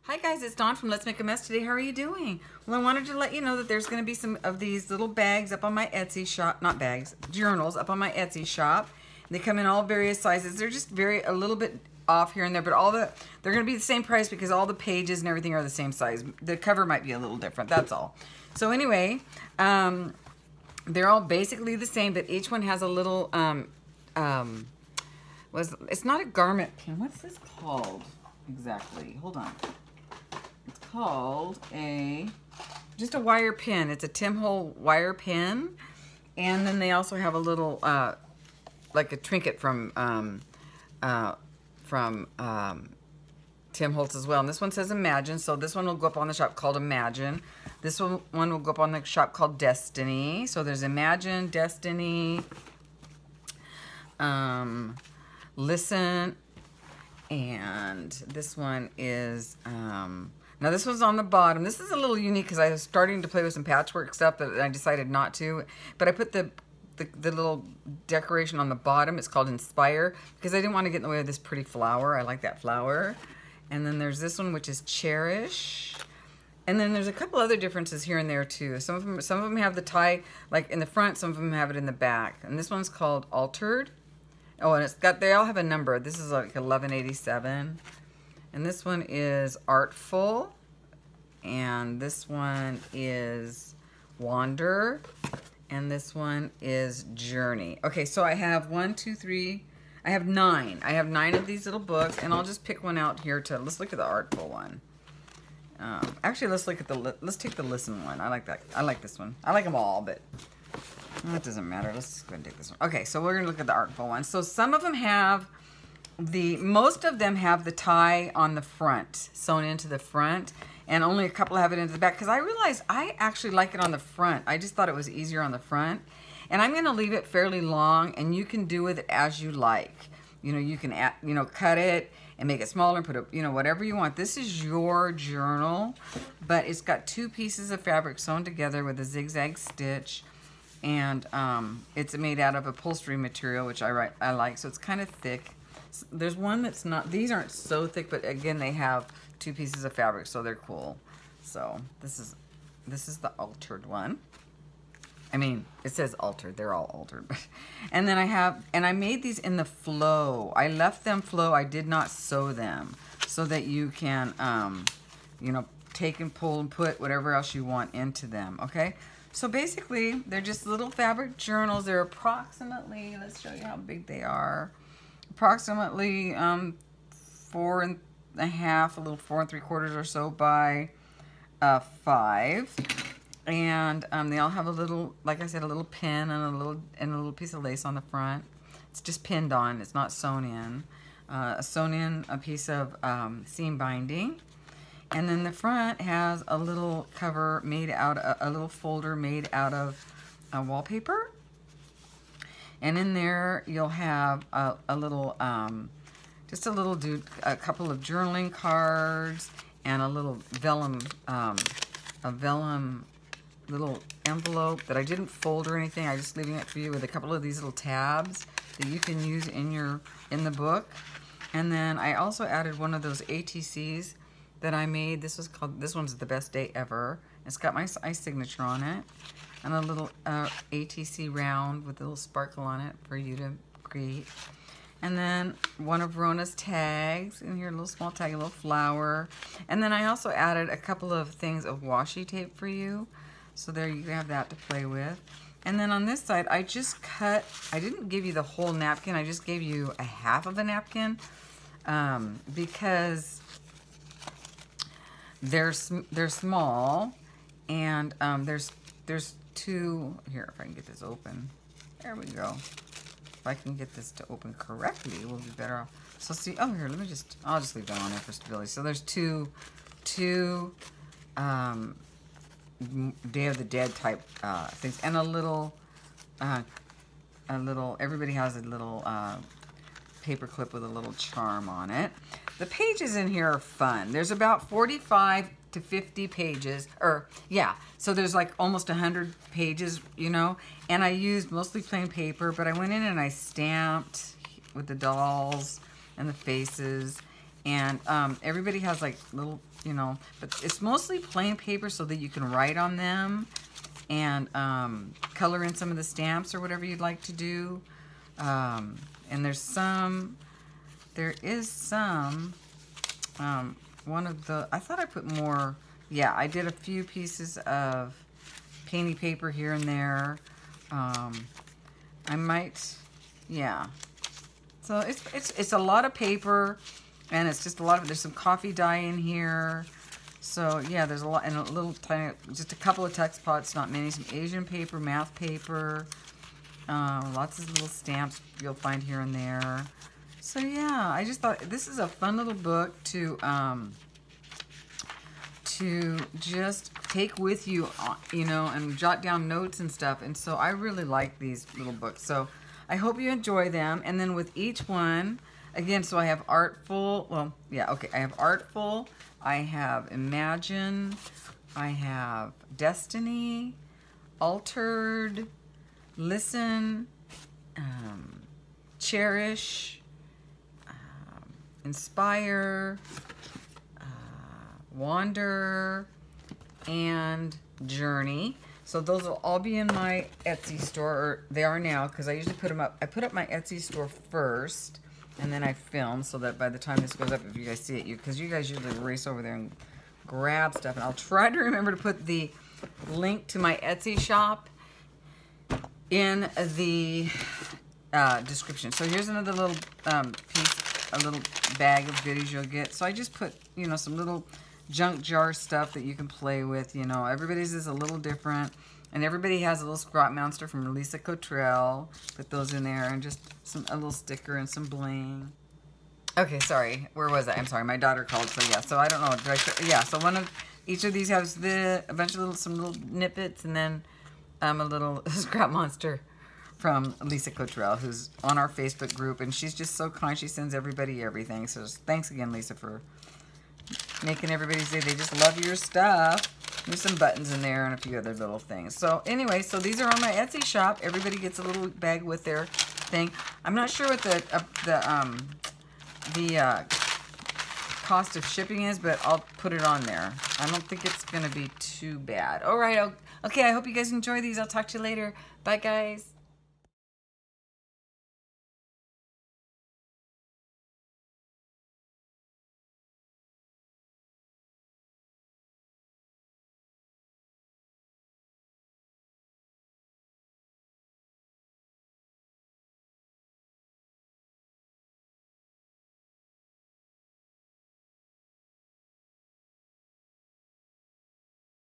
Hi guys, it's Dawn from Let's Make a Mess Today. How are you doing? Well, I wanted to let you know that there's going to be some of these little bags up on my Etsy shop, not bags, journals up on my Etsy shop. They come in all various sizes. They're just a little bit off here and there, but they're going to be the same price because all the pages and everything are the same size. The cover might be a little different, that's all. So anyway, they're all basically the same, but each one has a little, it's not a garment pin. What's this called exactly? Hold on. It's called just a wire pin. It's a Tim Holtz wire pin. And then they also have a little, like a trinket from Tim Holtz as well. And this one says Imagine. So this one will go up on the shop called Imagine. This one will go up on the shop called Destiny. So there's Imagine, Destiny, Listen, and this one is, now this one's on the bottom. This is a little unique because I was starting to play with some patchwork stuff that I decided not to. But I put the little decoration on the bottom. It's called Inspire because I didn't want to get in the way of this pretty flower. I like that flower. And then there's this one, which is Cherish. And then there's a couple other differences here and there too. Some of them have the tie like in the front. Some of them have it in the back. And this one's called Altered. Oh, and they all have a number. This is like 1187. And this one is Artful. And this one is Wander. And this one is Journey. Okay, so I have 1, 2, 3. I have 9. I have 9 of these little books. And I'll just pick one out here let's look at the Artful one. Actually, let's take the Listen one. I like that. I like this one. I like them all, but that doesn't matter. Let's just go and take this one. Okay, so we're going to look at the Artful one. So some of them have most of them have the tie on the front, sewn into the front, and only a couple have it into the back, because I realized I actually like it on the front. I just thought it was easier on the front. And I'm going to leave it fairly long, and you can do with it as you like. You know, you can add, cut it and make it smaller and put it, whatever you want. This is your journal, but it's got 2 pieces of fabric sewn together with a zigzag stitch. And it's made out of upholstery material, which I like, so it's kind of thick. There's one that's not, these aren't so thick, but again, they have 2 pieces of fabric, so they're cool. So this is the Altered one. I mean, it says altered, they're all altered. And then I made these in the flow. I left them flow, I did not sew them, so that you can, take and pull and put whatever else you want into them, okay? So basically, they're just little fabric journals. They're approximately, let's show you how big they are. Approximately 4 1/2, a little 4 3/4 or so by 5. And they all have a little, like I said, a little pin and a little piece of lace on the front. It's just pinned on. It's not sewn in. Sewn in a piece of seam binding. And then the front has a little cover made out of, a little folder made out of wallpaper. And in there you'll have a little, just a couple of journaling cards and a little vellum, little envelope that I didn't fold or anything. I'm just leaving it for you with a couple of these little tabs that you can use in the book. And then I also added one of those ATCs that I made. This one's the best day ever. It's got my signature on it, and a little ATC round with a little sparkle on it for you to create. And then one of Rona's tags in here, a little small tag, a little flower. And then I also added a couple of things of washi tape for you, so there you have that to play with. And then on this side, I just cut, I didn't give you the whole napkin, I just gave you a half of a napkin, because they're small, and there's 2 here. If I can get this open, there we go. If I can get this to open correctly, we'll be better off. So see, oh here, I'll just leave that on there for stability. So there's two Day of the Dead type things, and a little. Everybody has a little paper clip with a little charm on it. The pages in here are fun. There's about 45 to 50 pages, or yeah, so there's like almost 100 pages, and I used mostly plain paper, but I went in and I stamped with the dolls and the faces, And everybody has like little, you know, but it's mostly plain paper so that you can write on them and color in some of the stamps or whatever you'd like to do. And there is some, one of the, I thought I put more, yeah, I did a few pieces of painty paper here and there. I might, yeah. So it's a lot of paper, and it's just a lot of, there's some coffee dye in here. So yeah, there's a lot, and a little tiny, just a couple of text pots, not many, some Asian paper, math paper, lots of little stamps you'll find here and there. So yeah, I just thought this is a fun little book to just take with you, you know, and jot down notes and stuff. And so I really like these little books. So I hope you enjoy them. And then with each one, again, so I have Artful. Well, yeah, okay. I have Artful. I have Imagine. I have Destiny. Altered. Listen. Cherish. Inspire. Wander. And Journey. So those will all be in my Etsy store, or they are now, because I usually put them up. I put up my Etsy store first, and then I film so that by the time this goes up, if you guys see it, because you guys usually race over there and grab stuff. And I'll try to remember to put the link to my Etsy shop in the description. So here's another little piece, a little bag of goodies you'll get. So I just put, you know, some little junk jar stuff that you can play with. You know, everybody's is a little different, and everybody has a little scrap monster from Lisa Cottrell. Put those in there, and just a little sticker and some bling. Okay, sorry, where was I? I'm sorry, my daughter called. So yeah, so I don't know. Yeah, so each of these has a bunch of some little snippets, and then a little scrap monster from Lisa Cottrell, who's on our Facebook group, and she's just so kind. She sends everybody everything. So thanks again, Lisa, for making everybody say they just love your stuff. There's some buttons in there and a few other little things. So anyway, so these are on my Etsy shop. Everybody gets a little bag with their thing. I'm not sure what the cost of shipping is, but I'll put it on there. I don't think it's gonna be too bad. All right, okay, I hope you guys enjoy these. I'll talk to you later. Bye, guys.